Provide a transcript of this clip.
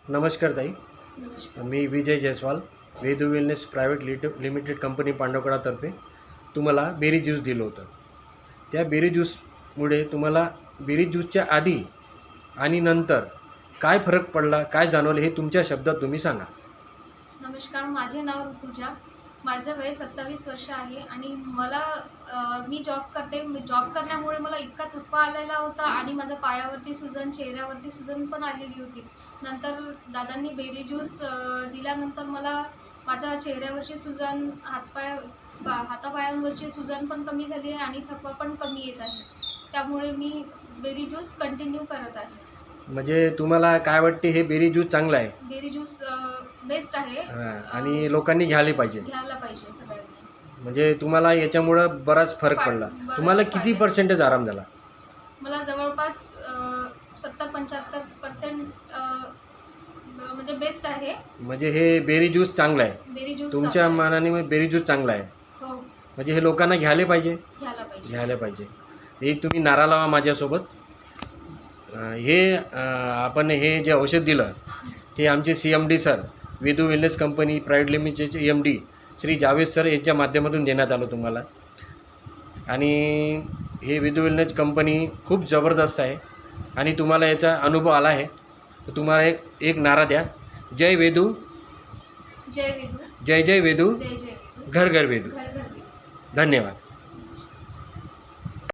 नमस्कार ताई, नमस्कार. मी Vijay Jaiswal, Vedu wellness private limited company पांडवकडातर्फे तुम्हाला बेरी ज्यूस दिलं होतं. त्या बेरी ज्यूसमुळे तुम्हाला बेरी ज्यूसच्या आधी आणि नंतर काय फरक पडला, काय जाणवलं हे तुमच्या शब्दात तुम्ही सांगा. नमस्कार, माझे नाव ऋतुजा. माझं वय 27 वर्ष आहे आणि मी जॉब करते. जॉब करण्यामुळे मला इतका थकवा आलेला होता आणि माझ्या पायावरती सुजन, चेहऱ्यावरती सुजन पण आलेली होती. नंतर दादांनी बेरी ज्यूस दिल्यानंतर मला माझ्या चेहऱ्यावरची सुजन, हातापायांवरची सुजन पण कमी झाली आहे आणि थकवा पण कमी येत आहे. त्यामुळे मी बेरी ज्यूस कंटिन्यू करत आहे. म्हणजे तुम्हाला काय वाटते, हे बेरी ज्यूस चांगलं आहे? बेरी ज्यूस बेस्ट आहे. आणि लोकांनी घ्यायला पाहिजे. घ्यायला पाहिजे सगळ्यांनी. म्हणजे तुम्हाला याच्यामुळं बराच फरक पडला. तुम्हाला किती पर्सेंटेज आराम झाला? मला जवळपास 70-75% म्हणजे बेस्ट आहे. म्हणजे हे बेरी ज्यूस चांगलं आहे. बेरी ज्यूस तुमच्या मानाने बेरी ज्यूस चांगलं आहे. हो, म्हणजे हे लोकांना घ्यायला पाहिजे. घ्यायला पाहिजे. एक तुम्ही नारा लावा माझ्यासोबत. आपण हे जे औषध दिलं ते आमचे CMD sir, Vedu wellness company private लिमिटेडचे MD श्री जावेद सर यांच्या माध्यमातून देण्यात आलं तुम्हाला. आणि हे वेदू वेलनेस कंपनी खूप जबरदस्त आहे आणि तुम्हाला याचा अनुभव आला आहे. तर तुम्हाला एक नारा द्या. जय वेदू, जय वेदू, जय जय वेदू, जय जय वेदू, घर घर वेदू. घर घर वेदू. धन्यवाद.